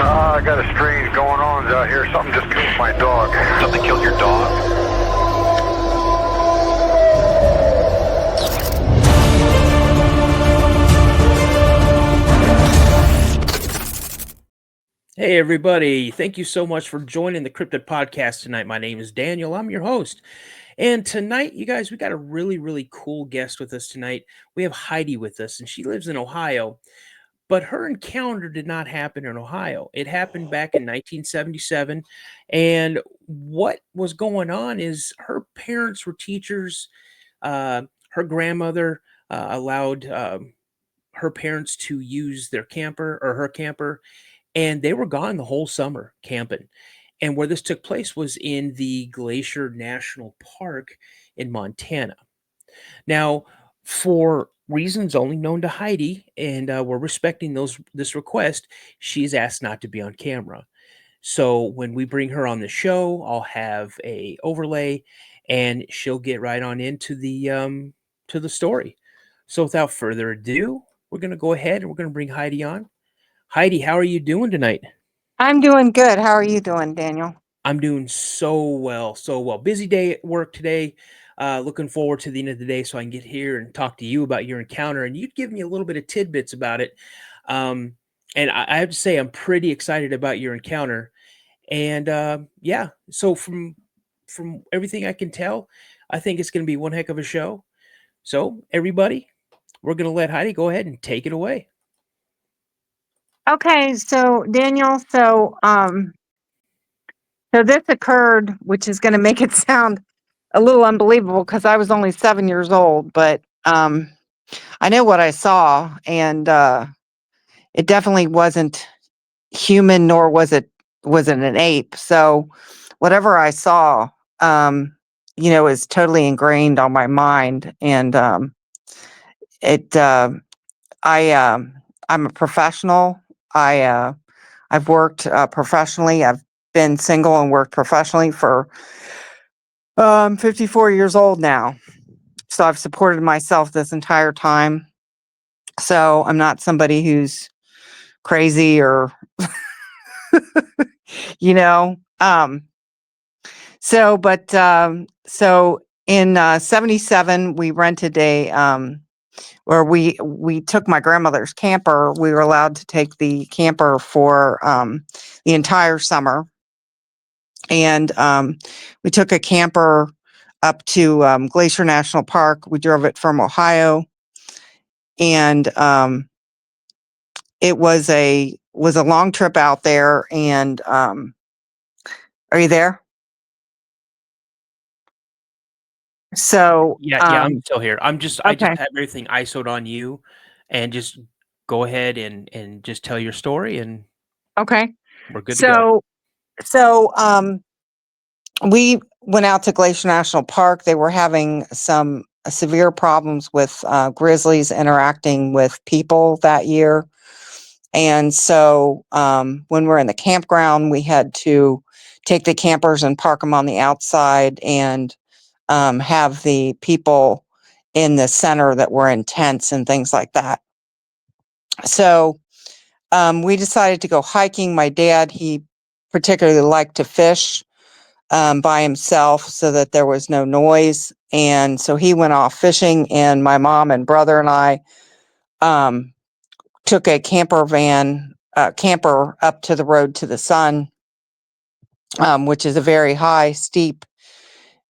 I got a strange going on out here. Something just killed my dog. Something killed your dog? Hey, everybody. Thank you so much for joining the Cryptid Podcast tonight. My name is Daniel. I'm your host. And tonight, you guys, we got a really, really cool guest with us tonight. We have Heidi with us, and she lives in Ohio. But her encounter did not happen in Ohio. It happened back in 1977. And what was going on is her parents were teachers. Her grandmother allowed her parents to use their camper or her camper, and they were gone the whole summer camping. And where this took place was in the Glacier National Park in Montana. Now, for reasons only known to Heidi, and we're respecting this request, she's asked not to be on camera. So when we bring her on the show, I'll have a overlay, and she'll get right on into the story. So without further ado, we're going to go ahead and we're going to bring Heidi on. Heidi, how are you doing tonight? I'm doing good. How are you doing, Daniel? I'm doing so well, so well. Busy day at work today. Looking forward to the end of the day so I can get here and talk to you about your encounter. And you'd give me a little bit of tidbits about it. And I have to say, I'm pretty excited about your encounter. And yeah, so from everything I can tell, I think it's going to be one heck of a show. So everybody, we're going to let Heidi go ahead and take it away. Okay, so Daniel, so this occurred, which is going to make it sound a little unbelievable because I was only 7 years old, but I know what I saw, and it definitely wasn't human, nor was it an ape. So whatever I saw, is totally ingrained on my mind, and it. I'm a professional. I've worked professionally. I've been single and worked professionally for 54 years old now. So I've supported myself this entire time. So I'm not somebody who's crazy or, you know. So in 77, we rented where we took my grandmother's camper. We were allowed to take the camper for the entire summer. And we took a camper up to Glacier National Park. We drove it from Ohio. And it was a long trip out there. And are you there? So Yeah, I'm still here. I just okay. have everything ISO'd on you, and just go ahead and just tell your story, and Okay. we're good to go. So we went out to Glacier National Park. They were having some severe problems with grizzlies interacting with people that year. And so when we're in the campground, we had to take the campers and park them on the outside and have the people in the center that were in tents and things like that. So we decided to go hiking. My dad, he particularly liked to fish by himself so that there was no noise. And so he went off fishing, and my mom and brother and I took a camper up to the road to the sun, which is a very high, steep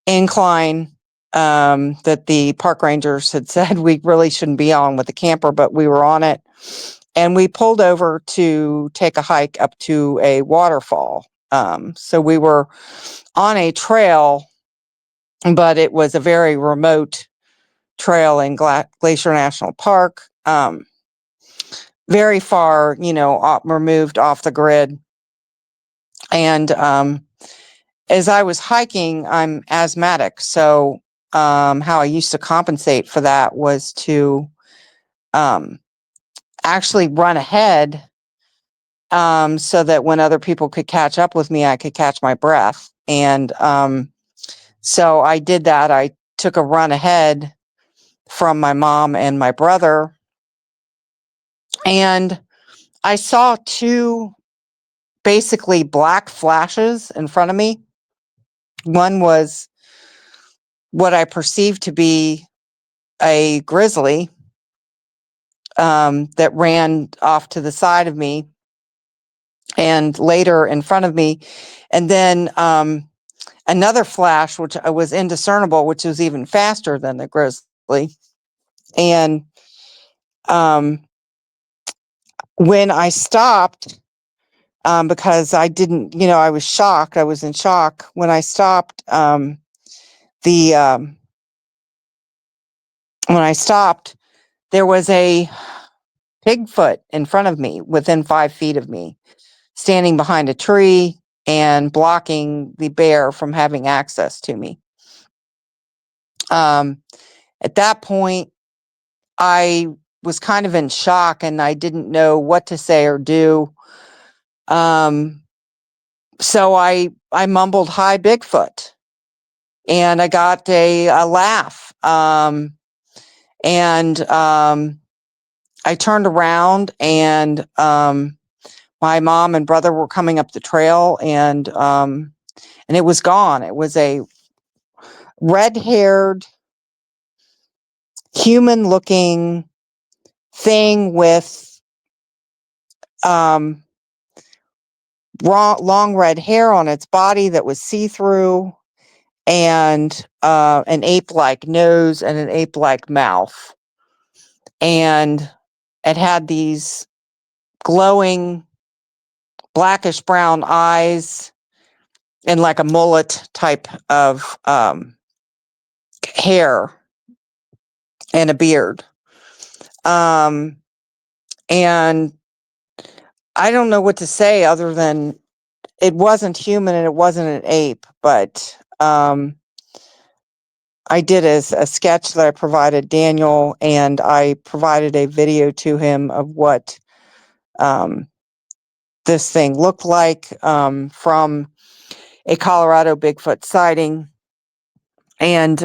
incline that the park rangers had said we really shouldn't be on with the camper, but we were on it. And we pulled over to take a hike up to a waterfall. So we were on a trail, but it was a very remote trail in Glacier National Park, very far, removed off the grid. And as I was hiking, I'm asthmatic. So how I used to compensate for that was to actually run ahead so that when other people could catch up with me, I could catch my breath. And so I did that. I took a run ahead from my mom and my brother. And I saw two basically black flashes in front of me. One was what I perceived to be a grizzly that ran off to the side of me and later in front of me. And then another flash, which was indiscernible, which was even faster than the grizzly. And when I stopped, because I didn't, I was shocked. I was in shock. When I stopped, when I stopped, there was a Bigfoot in front of me, within 5 feet of me, standing behind a tree and blocking the bear from having access to me. At that point, I was kind of in shock and I didn't know what to say or do. So I mumbled, "Hi, Bigfoot." And I got a laugh. I turned around and my mom and brother were coming up the trail and it was gone. It was a red-haired, human-looking thing with long red hair on its body that was see-through, and an ape-like nose and an ape-like mouth. And it had these glowing blackish brown eyes and like a mullet type of hair and a beard. And I don't know what to say other than it wasn't human and it wasn't an ape, but I did a sketch that I provided Daniel, and I provided a video to him of what this thing looked like from a Colorado Bigfoot sighting. And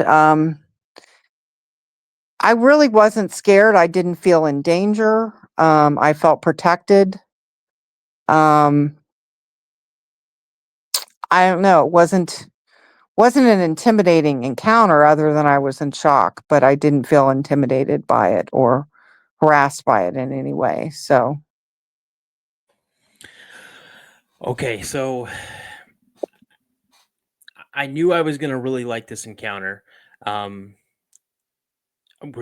I really wasn't scared. I didn't feel in danger. I felt protected. I don't know. It wasn't an intimidating encounter other than I was in shock, but I didn't feel intimidated by it or harassed by it in any way. So. Okay, so I knew I was going to really like this encounter. We're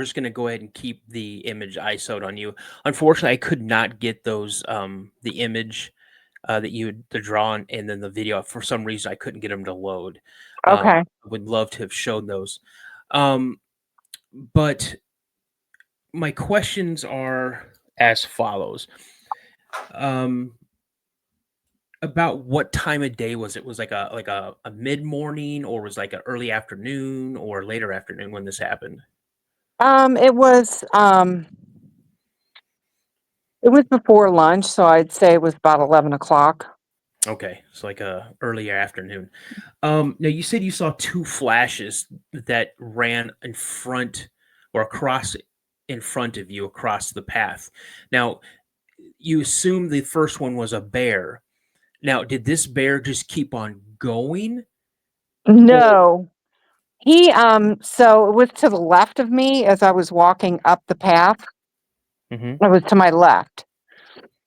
just going to go ahead and keep the image ISO'd on you. Unfortunately, I could not get those, the image that you had drawn and then the video. For some reason, I couldn't get them to load. Okay. I would love to have shown those. But my questions are as follows. About what time of day was it? Was like a mid-morning, or was like an early afternoon or later afternoon when this happened? It was before lunch, so I'd say it was about 11 o'clock. Okay, so like a earlier afternoon. Now you said you saw 2 flashes that ran in front or across in front of you across the path. Now, you assume the first one was a bear. Now, did this bear just keep on going? No. So it was to the left of me as I was walking up the path. Mhm. It was to my left.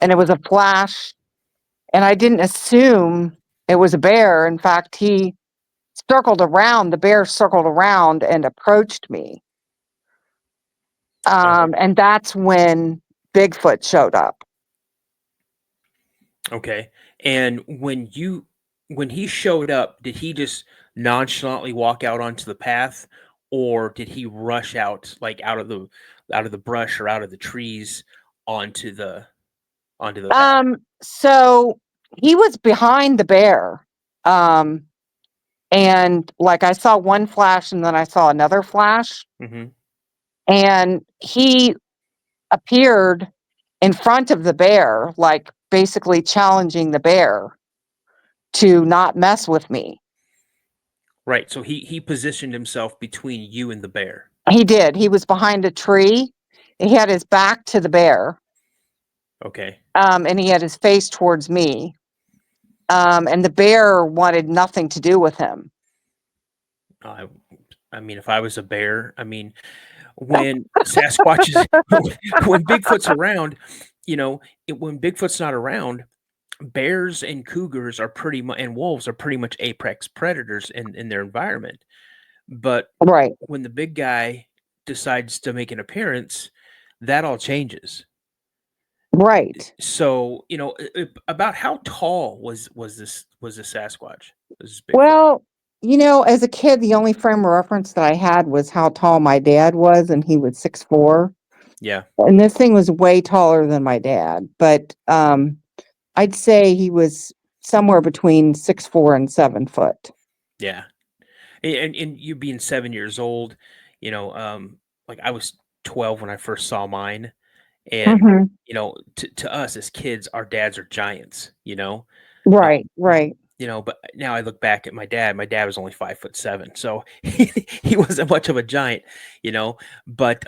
And it was a flash. And I didn't assume it was a bear. In fact, the bear circled around and approached me. And that's when Bigfoot showed up. Okay. And when he showed up, did he just nonchalantly walk out onto the path, or did he rush out like out of the brush or out of the trees onto the path? So he was behind the bear. And like I saw one flash and then I saw another flash. Mhm. And he appeared in front of the bear, like basically challenging the bear to not mess with me. Right. So he positioned himself between you and the bear. He did. He was behind a tree. He had his back to the bear. Okay. And he had his face towards me. And the bear wanted nothing to do with him. I mean, if I was a bear, I mean, when Sasquatch is when Bigfoot's around, when Bigfoot's not around, bears and cougars are pretty much and wolves are pretty much apex predators in their environment. But Right. when the big guy decides to make an appearance, that all changes. Right. So, about how tall was this Sasquatch? Was this Bigfoot? Well, as a kid, the only frame of reference that I had was how tall my dad was, and he was 6'4". Yeah. And this thing was way taller than my dad, but I'd say he was somewhere between 6'4" and 7 foot. Yeah. And you being 7 years old, like I was 12 when I first saw mine. And, Mhm. To us as kids, our dads are giants, Right, right. but now I look back at my dad. My dad was only 5'7", so he wasn't much of a giant, But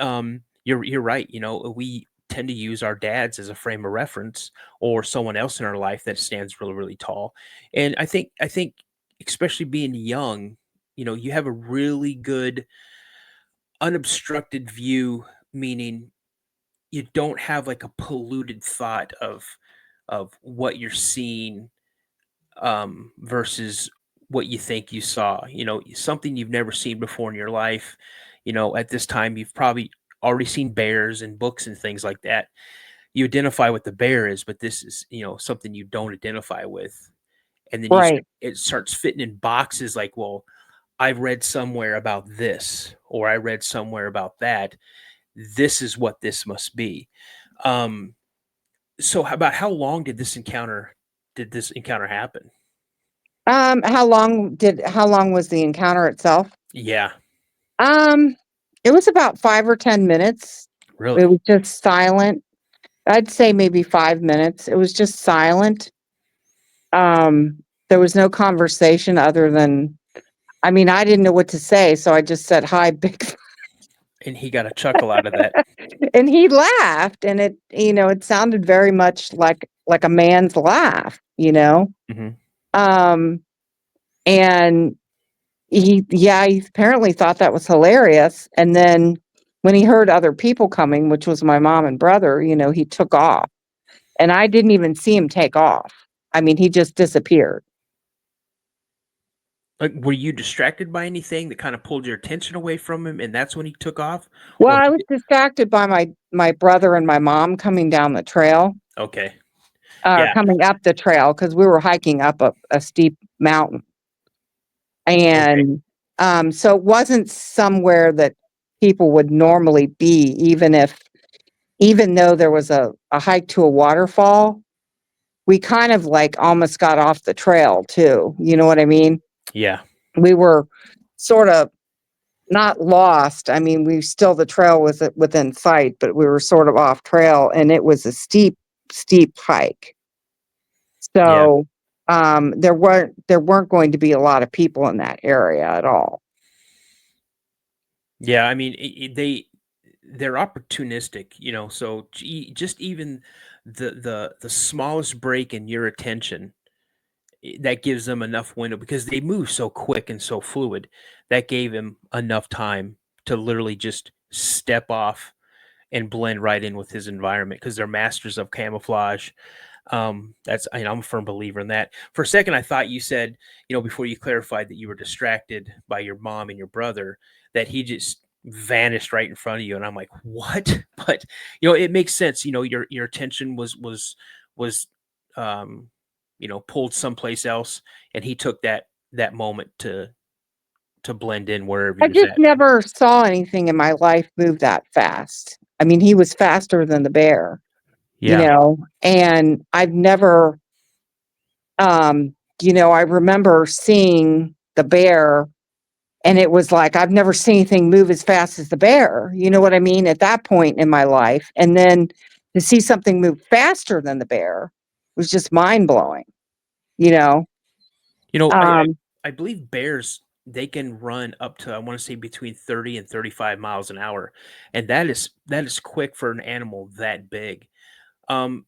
you're right. We tend to use our dads as a frame of reference, or someone else in our life that stands really, really tall. And I think especially being young, you have a really good unobstructed view, meaning you don't have like a polluted thought of what you're seeing versus what you think you saw, something you've never seen before in your life. At this time you've probably already seen bears and books and things like that. You identify what the bear is, but this is, something you don't identify with. And then Right. it starts fitting in boxes like, well, I've read somewhere about this, or I read somewhere about that. This is what this must be. Um, so about how long did this encounter happen? How long was the encounter itself? Yeah, Um, it was about 5 or 10 minutes. It really. was just silent. I'd say maybe 5 minutes. It was just silent. There was no conversation other than, I mean, I didn't know what to say, so I just said, "Hi, Big." And he got a chuckle out of that. And he laughed, and it sounded very much like a man's laugh. Mhm. Um, and he apparently thought that was hilarious. And then when he heard other people coming, which was my mom and brother, he took off. And I didn't even see him take off. I mean, he just disappeared. Like, were you distracted by anything that kind of pulled your attention away from him, and that's when he took off? Well, Or I was distracted by my brother and my mom coming down the trail, okay, or yeah, coming up the trail because we were hiking up a steep mountain. okay, And so it wasn't somewhere that people would normally be, even though there was a hike to a waterfall. We kind of like almost got off the trail too. You know what I mean? yeah, We were sort of not lost. I mean, the trail was within sight, but we were sort of off trail, and it was a steep, steep hike. yeah, So there weren't going to be a lot of people in that area at all. yeah. I mean, they're opportunistic, So just even the smallest break in your attention, that gives them enough window because they move so quick and so fluid. That gave him enough time to literally just step off and blend right in with his environment because they're masters of camouflage. I'm a firm believer in that. For a second, I thought you said, before you clarified that you were distracted by your mom and your brother, that he just vanished right in front of you, and I'm like, what? But it makes sense. Your attention was pulled someplace else, and he took that moment to blend in wherever he I was just at. never saw anything in my life move that fast. I mean, he was faster than the bear, Yeah, and I've never, I remember seeing the bear, and it was like, I've never seen anything move as fast as the bear. You know what I mean? At that point in my life. And then to see something move faster than the bear was just mind blowing, you know? I Um, I believe bears, they can run up to, I want to say, between 30 and 35 miles an hour, and that is quick for an animal that big. Um,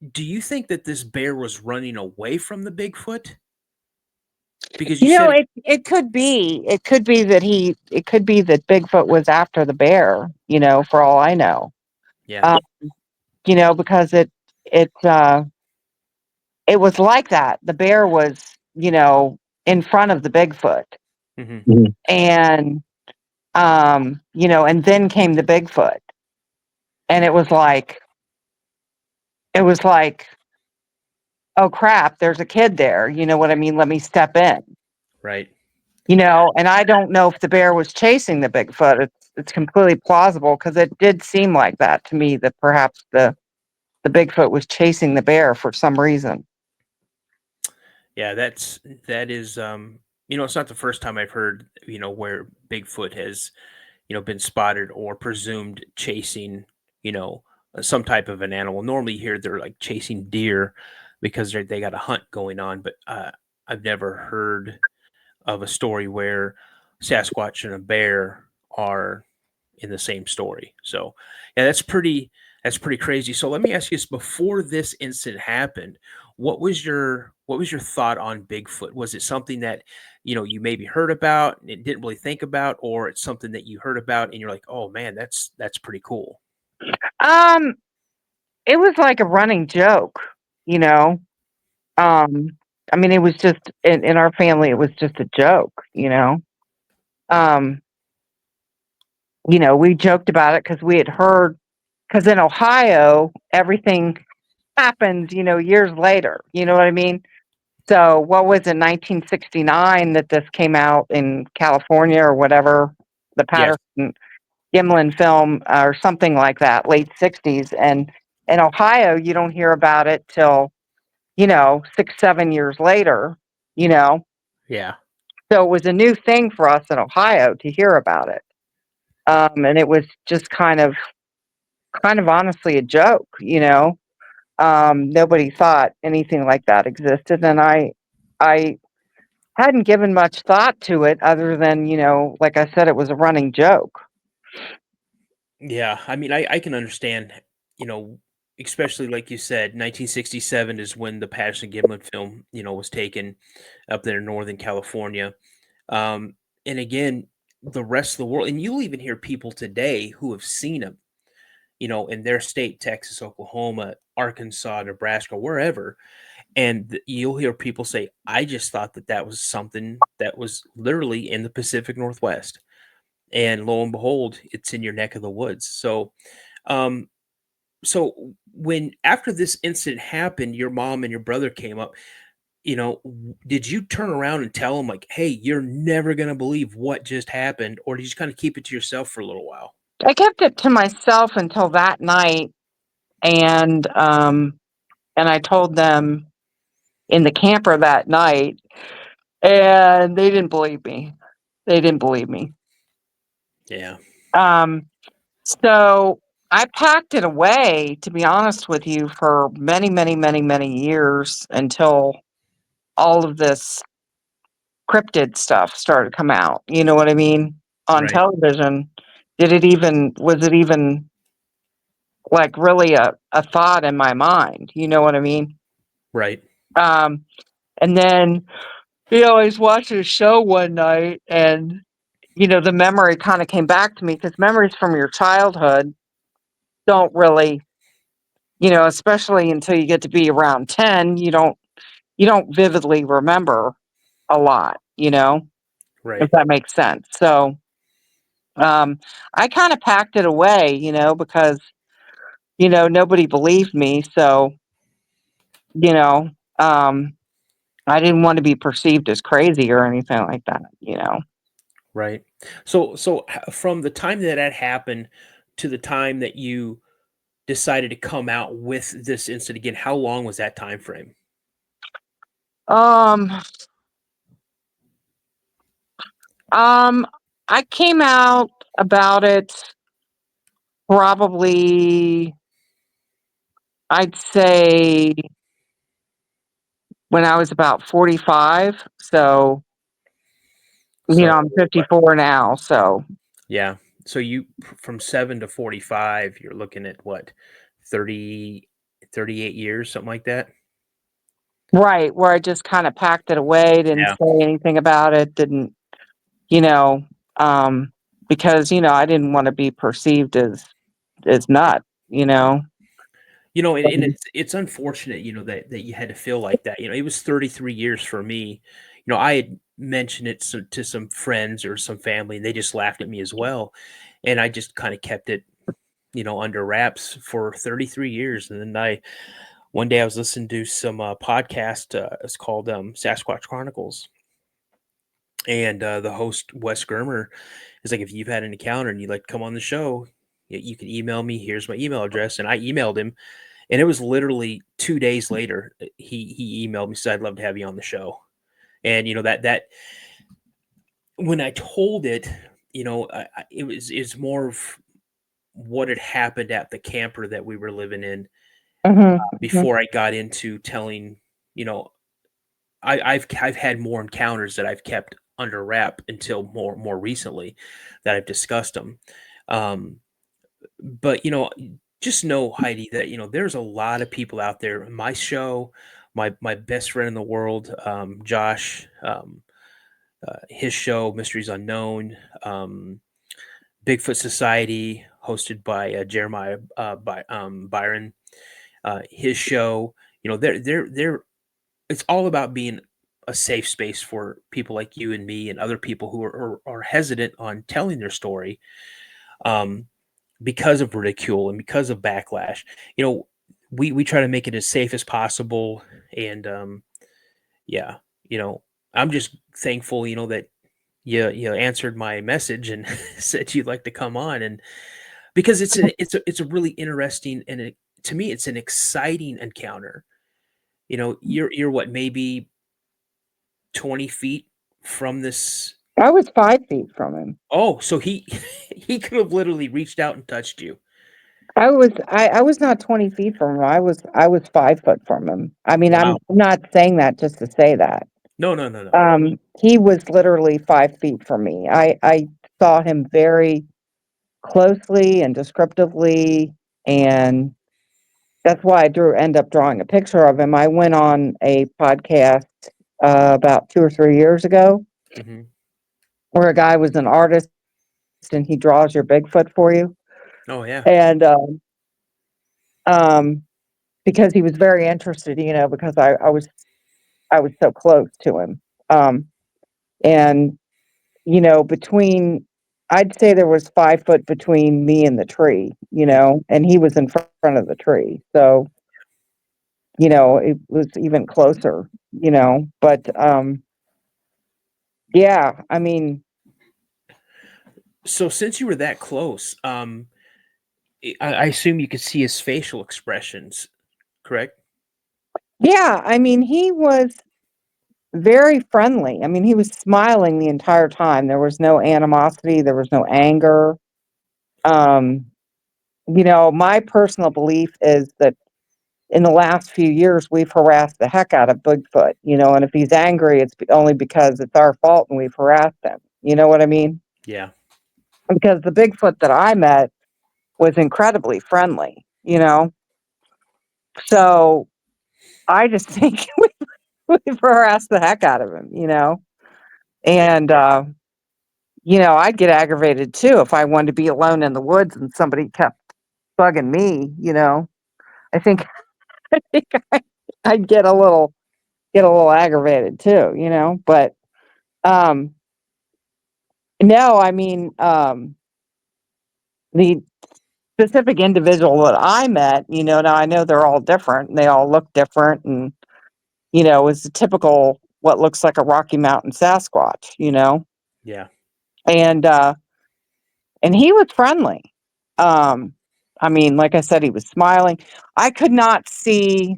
Do you think that this bear was running away from the Bigfoot? Because you You know, said, it could be. It could be that it could be that Bigfoot was after the bear, for all I know. yeah, Um, because it it was like that. The bear was, in front of the Bigfoot. hmm Mhm. And and then came the Bigfoot. And it was like, oh crap, there's a kid there. You know what I mean? Let me step in. right. And I don't know if the bear was chasing the Bigfoot. It's completely plausible because it did seem like that to me, that perhaps the Bigfoot was chasing the bear for some reason. Yeah, that is it's not the first time I've heard, where Bigfoot has, been spotted or presumed chasing, some type of an animal. Normally here they're like chasing deer because they got a hunt going on, but I've never heard of a story where Sasquatch and a bear are in the same story. So, yeah, that's pretty crazy. So let me ask you this: before this incident happened, what was your thought on Bigfoot? Was it something that you maybe heard about and didn't really think about, or it's something that you heard about and you're like, oh man, that's pretty cool? Um, it was like a running joke, you know. Um, I mean, it was just in our family, it was just a joke. Um, we joked about it because we had heard, because in Ohio, everything happens, years later. You know what I mean? So, what was it, 1969 that this came out in California or whatever, the Yes. Patterson Gimlin film or something like that, late 60s. And in Ohio, you don't hear about it till, 6, 7 years later, you know. Yeah. So it was a new thing for us in Ohio to hear about it. And it was just kind of honestly a joke. Nobody thought anything like that existed. And I hadn't given much thought to it other than, like I said, it was a running joke. Yeah, I mean, I can understand, you know, especially like you said, 1967 is when the Patterson Gimlin film, was taken up there in Northern California. And again, the rest of the world, and you'll even hear people today who have seen them, in their state, Texas, Oklahoma, Arkansas, Nebraska, wherever, and you'll hear people say, "I just thought that that was something that was literally in the Pacific Northwest." And lo and behold, it's in your neck of the woods. Um, so when after this incident happened, your mom and your brother came up, did you turn around and tell them like, "Hey, you're never gonna believe what just happened," or did you just kind of keep it to yourself for a little while? I kept it to myself until that night, and I told them in the camper that night, and they didn't believe me. They didn't believe me. Yeah, Um, so I packed it away, to be honest with you, for many, many, many, many years until all of this cryptid stuff started to come out. You know what I mean? On right, television. Was it even like really a thought in my mind? You know what I mean? right, Um, and then, I was watching a show one night and, the memory kind of came back to me because memories from your childhood don't really, especially until you get to be around 10, you don't vividly remember a lot, if right, that makes sense. So, I kind of packed it away, because, nobody believed me. So, you know, um, I didn't want to be perceived as crazy or anything like that. right. So from the time that that happened to the time that you decided to come out with this incident again, how long was that time frame? Um, um, I came out about it probably, I'd say, when I was about 45. So, So I'm what? 54 now. So, Yeah. So from 7 to 45, you're looking at what, 30, 38 years, something like that. Right, where I just kind of packed it away, didn't Yeah. say anything about it, didn't, you know, because, I didn't want to be perceived as nut, And Um, it's unfortunate, that you had to feel like that. It was 33 years for me. I had mentioned it to some friends or some family, and they just laughed at me as well. And I just kind of kept it, under wraps for 33 years. And then one day I was listening to some podcast. It's called Sasquatch Chronicles. And the host, Wes Germer, is like, if you've had an encounter and you'd like to come on the show, you can email me. Here's my email address. And I emailed him. And it was literally 2 days later, he emailed me, said, I'd love to have you on the show. And, that when I told it, it's more of what had happened at the camper that we were living in mhm, mhm. before I got into telling, you know, I've had more encounters that I've kept under wrap until more recently that I've discussed them. Um, but just know, Heidi, that there's a lot of people out there. My show, my best friend in the world, Josh, his show, Mysteries Unknown, Bigfoot Society, hosted by Jeremiah Byron. His show, they're it's all about being a safe space for people like you and me and other people who are hesitant on telling their story. Um, because of ridicule and because of backlash. You know, we try to make it as safe as possible. And yeah, I'm just thankful, that you answered my message and said you'd like to come on. And because it's a really interesting and to me it's an exciting encounter. You're what, maybe 20 feet from this. I was 5 feet from him. Oh, so he he could have literally reached out and touched you. I was not 20 feet from him. I was 5 foot from him. I mean, I'm Wow. not saying that just to say that. No, no, no, no. He was literally 5 feet from me. I saw him very closely and descriptively, and that's why end up drawing a picture of him. I went on a podcast about 2 or 3 years ago Hmm. where a guy was an artist and he draws your Bigfoot for you. Oh yeah. And um, because he was very interested, because I was so close to him. Um, and between I'd say there was 5 foot between me and the tree, and he was in front of the tree. So, it was even closer, but yeah, I mean, So since you were that close, I assume you could see his facial expressions, correct? yeah, I mean, he was very friendly. I mean, he was smiling the entire time. There was no animosity, there was no anger. Um, my personal belief is that in the last few years, we've harassed the heck out of Bigfoot, and if he's angry, it's only because it's our fault and we've harassed him. You know what I mean? Yeah. Because the Bigfoot that I met was incredibly friendly, So I just think we've harassed the heck out of him, and I'd get aggravated too if I wanted to be alone in the woods and somebody kept bugging me. I think I think I'd get a little aggravated too. But um, no, I mean the specific individual that I met. Now I know they're all different. And they all look different, and is the typical what looks like a Rocky Mountain Sasquatch. Yeah. And he was friendly. Um, I mean, like I said, he was smiling. I could not see,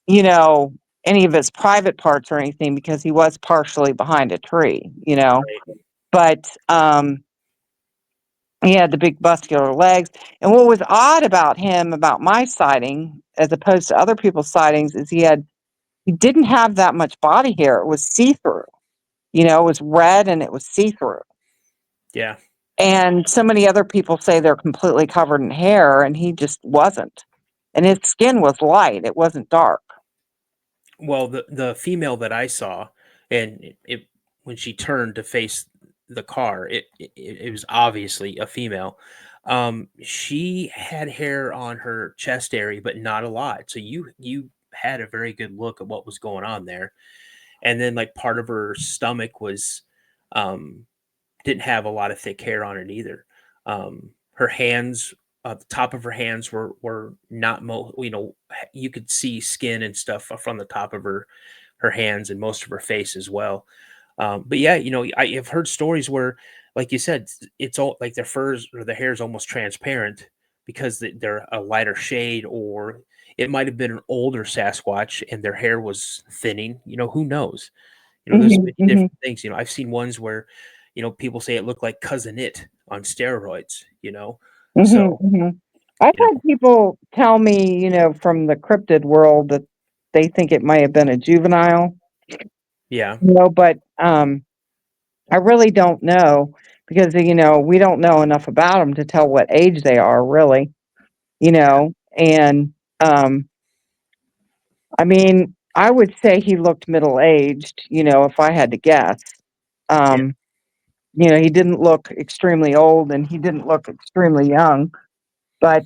you know, any of his private parts or anything because he was partially behind a tree. Right. But he had the big muscular legs. And what was odd about him, about my sighting, as opposed to other people's sightings, is he didn't have that much body hair. It was see-through. It was red and it was see-through. Yeah. And so many other people say they're completely covered in hair, and he just wasn't. and his skin was light. It wasn't dark. Well, the female that I saw, and it when she turned to face the car, it was obviously a female. She had hair on her chest area, but not a lot. So you had a very good look at what was going on there. And then like part of her stomach was um didn't have a lot of thick hair on it either. Her hands, the top of her hands were not you could see skin and stuff from the top of her hands and most of her face as well. But yeah, I have heard stories where, like you said, it's all like their furs or the hair is almost transparent because they're a lighter shade, or it might have been an older Sasquatch and their hair was thinning. Who knows? There's Mhm, many mhm, different things. I've seen ones where, people say it looked like Cousin It on steroids. mhm, So, mhm. I've you know, had people tell me, from the cryptid world that they think it might have been a juvenile, yeah, but I really don't know because, we don't know enough about them to tell what age they are really, and um, I mean, I would say he looked middle-aged, if I had to guess. yeah, Um, he didn't look extremely old and he didn't look extremely young, but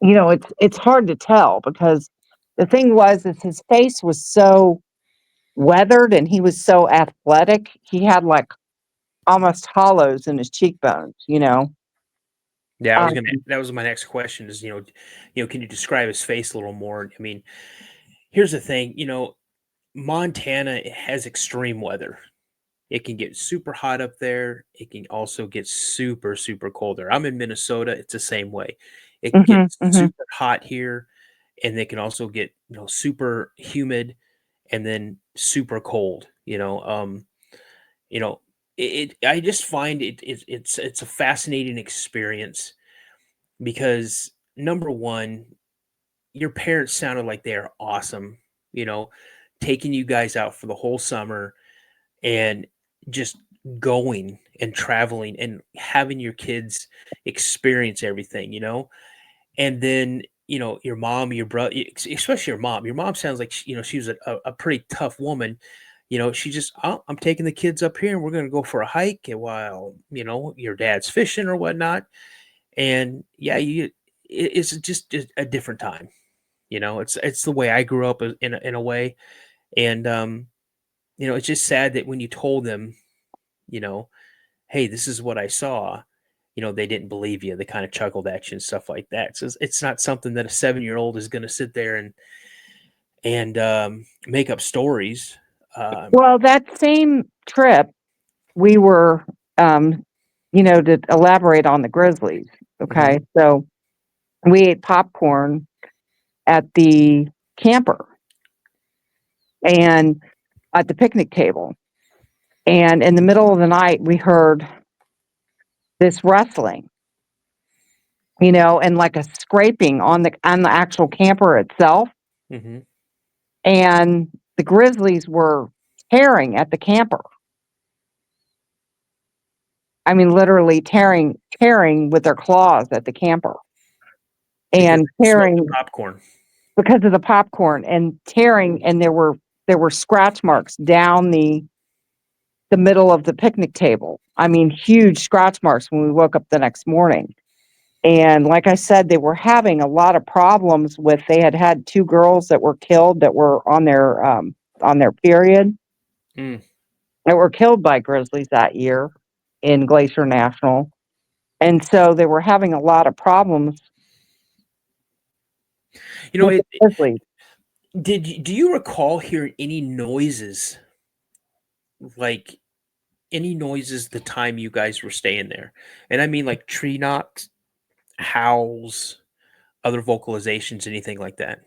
it's hard to tell because the thing was is his face was so weathered and he was so athletic. He had like almost hollows in his cheekbones. yeah. Um, That was my next question is, can you describe his face a little more? I mean, here's the thing, Montana has extreme weather. It can get super hot up there. It can also get super, super cold there. I'm in Minnesota. It's the same way. It can get mhm, mhm, super hot here, and they can also get super humid and then super cold. You know, I just find it's a fascinating experience because number one, your parents sounded like they are awesome. You know, taking you guys out for the whole summer and just going and traveling and having your kids experience everything. And then your mom, your brother, especially your mom sounds like she was a pretty tough woman. She just, oh, I'm taking the kids up here and we're going to go for a hike, and while your dad's fishing or whatnot. And yeah, it's just a different time. It's the way I grew up in a way. And it's just sad that when you told them, you know, hey, this is what I saw, they didn't believe you. They kind of chuckled at you and stuff like that. So it's not something that a 7-year-old is going to sit there and make up stories. well, that same trip, we were, um, to elaborate on the grizzlies. Mhm. Okay. So we ate popcorn at the camper and at the picnic table. And in the middle of the night, we heard this rustling, and like a scraping on the actual camper itself. Mhm. And the grizzlies were tearing at the camper. I mean, literally tearing with their claws at the camper Because and they smoked the tearing popcorn. because of the popcorn and tearing. And there were scratch marks down the middle of the picnic table. I mean, huge scratch marks when we woke up the next morning. And like I said, they were having a lot of problems with. They had two girls that were killed that were on their period Mm. that were killed by grizzlies that year in Glacier National. And so they were having a lot of problems You know, with the it, grizzlies. do you recall hearing any noises, like any noises the time you guys were staying there? And I mean like tree knocks, howls, other vocalizations, anything like that?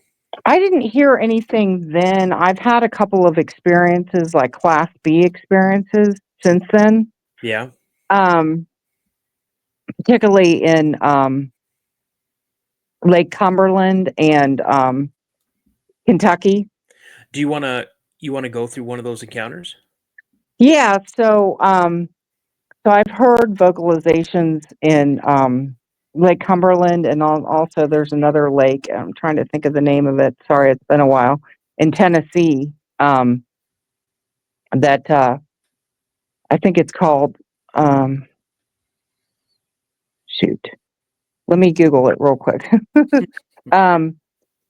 I didn't hear anything then. I've had a couple of experiences, like Class B experiences since then, Yeah. um, particularly in Lake Cumberland and Kentucky. Do you wanna go through one of those encounters? Yeah, so I've heard vocalizations in Lake Cumberland, and also there's another lake. I'm trying to think of the name of it. Sorry, it's been a while. In Tennessee, that I think it's called. Shoot, let me Google it real quick.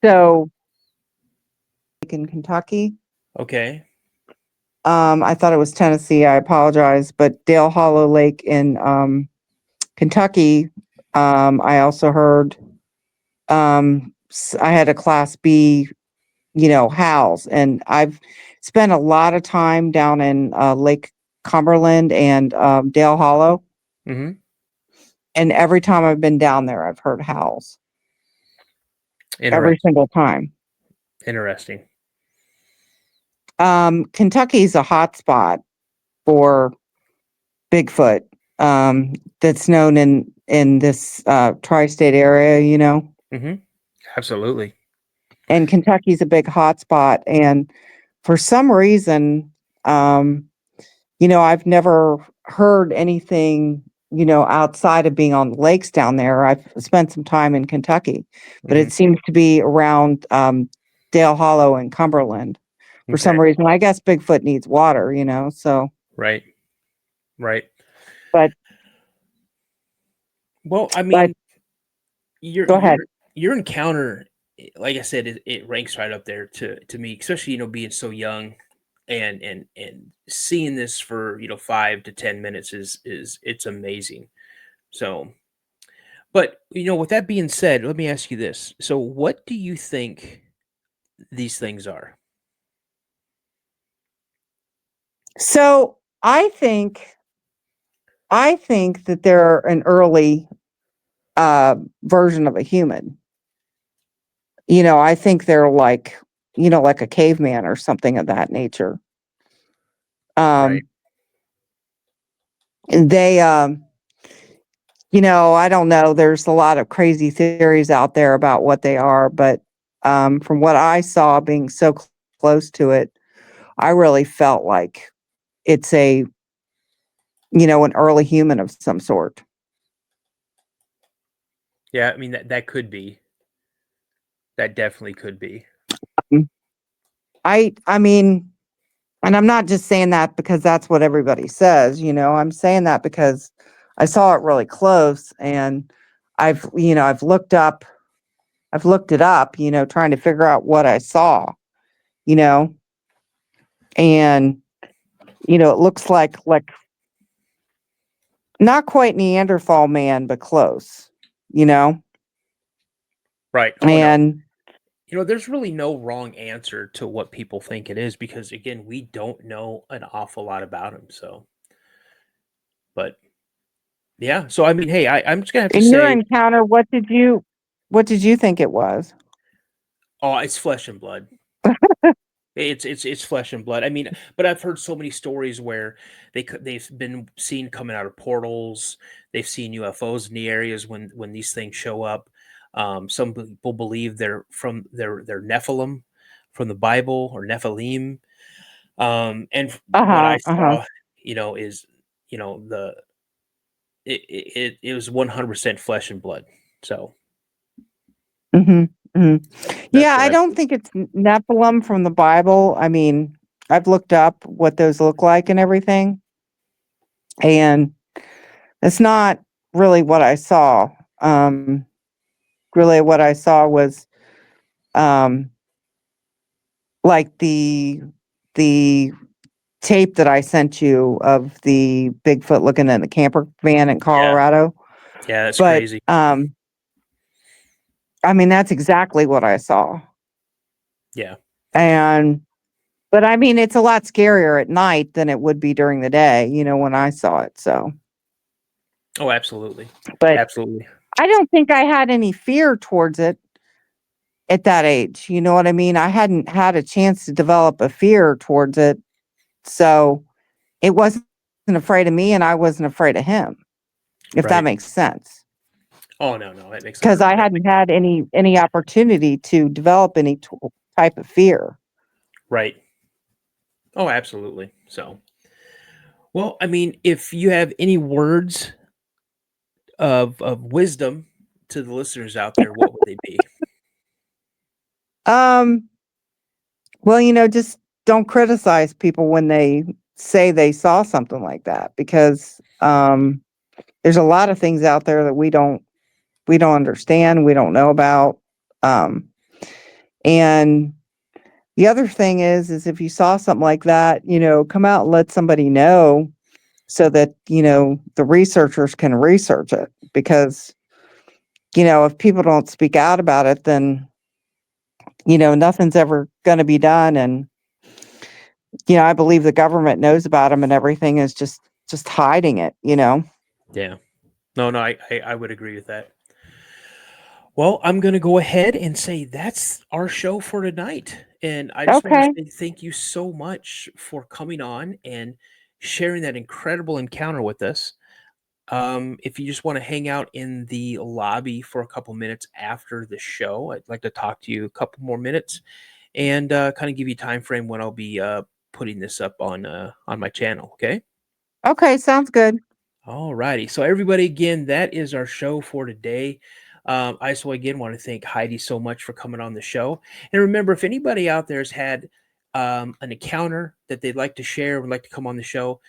So in Kentucky. Okay. I thought it was Tennessee. I apologize, but Dale Hollow Lake in Kentucky. I also heard. I had a Class B, howls, and I've spent a lot of time down in Lake Cumberland and Dale Hollow, Mm-hmm. and every time I've been down there, I've heard howls every single time. Interesting. Kentucky's a hot spot for Bigfoot. That's known in this tri-state area, Mm-hmm. Absolutely. and Kentucky's a big hot spot. And for some reason, I've never heard anything, outside of being on the lakes down there. I've spent some time in Kentucky, but Mm-hmm. it seems to be around Dale Hollow and Cumberland for some reason. I guess Bigfoot needs water, so. Right. Right. But well, I mean, go ahead. Your encounter, like I said, it ranks right up there to me, especially being so young, and seeing this for 5 to 10 minutes is it's amazing. So, but with that being said, let me ask you this: so, what do you think these things are? So I think that they're an early version of a human. I think they're like, like a caveman or something of that nature. Right. They, I don't know. There's a lot of crazy theories out there about what they are, but from what I saw being so close to it, I really felt like it's an early human of some sort. Yeah, I mean that could be. That definitely could be. I mean, and I'm not just saying that because that's what everybody says, I'm saying that because I saw it really close, and I've looked it up, trying to figure out what I saw, and it looks like not quite Neanderthal man, but close, Right. Oh, no. and There's really no wrong answer to what people think it is, because again, we don't know an awful lot about him. So, but yeah. So I mean, hey, I'm just gonna have to in your say, encounter, what did you think it was? oh, it's flesh and blood. It's flesh and blood. I mean, but I've heard so many stories where they've been seen coming out of portals. They've seen UFOs in the areas when these things show up. Some people believe they're from they're Nephilim from the Bible, or Nephilim. And what I saw, is the it was 100% flesh and blood. So Mhm, mhm. that's Yeah, what I I've don't think it's Nephilim from the Bible. I mean, I've looked up what those look like and everything, and it's not really what I saw. Really what I saw was, um, like the tape that I sent you of the Bigfoot looking in the camper van in Yeah, Colorado. that's But, crazy. I mean, that's exactly what I saw. Yeah. And But I mean, it's a lot scarier at night than it would be during the day, when I saw it. So, Oh, absolutely. but Absolutely. I don't think I had any fear towards it at that age. You know what I mean? I hadn't had a chance to develop a fear towards it. So it wasn't afraid of me, and I wasn't afraid of him, if that Right. makes sense. Oh, no, that makes Because I that hadn't had any opportunity to develop any type of fear. right. Oh, absolutely. So, well, I mean, if you have any words of wisdom to the listeners out there, what would they be? Well, just don't criticize people when they say they saw something like that, because there's a lot of things out there that we don't understand, we don't know about. And the other thing is if you saw something like that, come out and let somebody know, so that, the researchers can research it. Because, if people don't speak out about it, then, nothing's ever going to be done. And, I believe the government knows about them, and everything is just hiding it. Yeah. No, I would agree with that. Well, I'm going to go ahead and say that's our show for tonight. And I just want Okay. to say thank you so much for coming on and sharing that incredible encounter with us. If you just want to hang out in the lobby for a couple minutes after the show, I'd like to talk to you a couple more minutes and kind of give you time frame when I'll be putting this up on my channel. Okay. Okay, sounds good. All righty. So everybody, again, that is our show for today. I also again want to thank Heidi so much for coming on the show. And remember, if anybody out there has had an encounter that they'd like to share, would like to come on the show,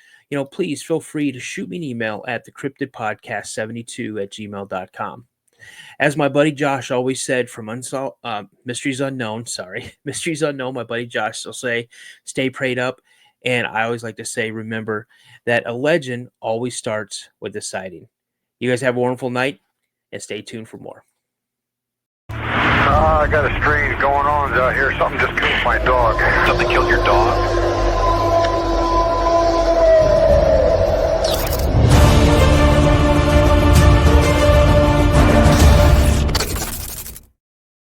please feel free to shoot me an email at the Cryptid Podcast 72@gmail.com. As my buddy Josh always said, from Mysteries Unknown, Mysteries Unknown, my buddy Josh will say, stay prayed up. And I always like to say, remember that a legend always starts with a sighting. You guys have a wonderful night, and stay tuned for more. I got a strange going on out here. Something just killed my dog. Something killed your dog?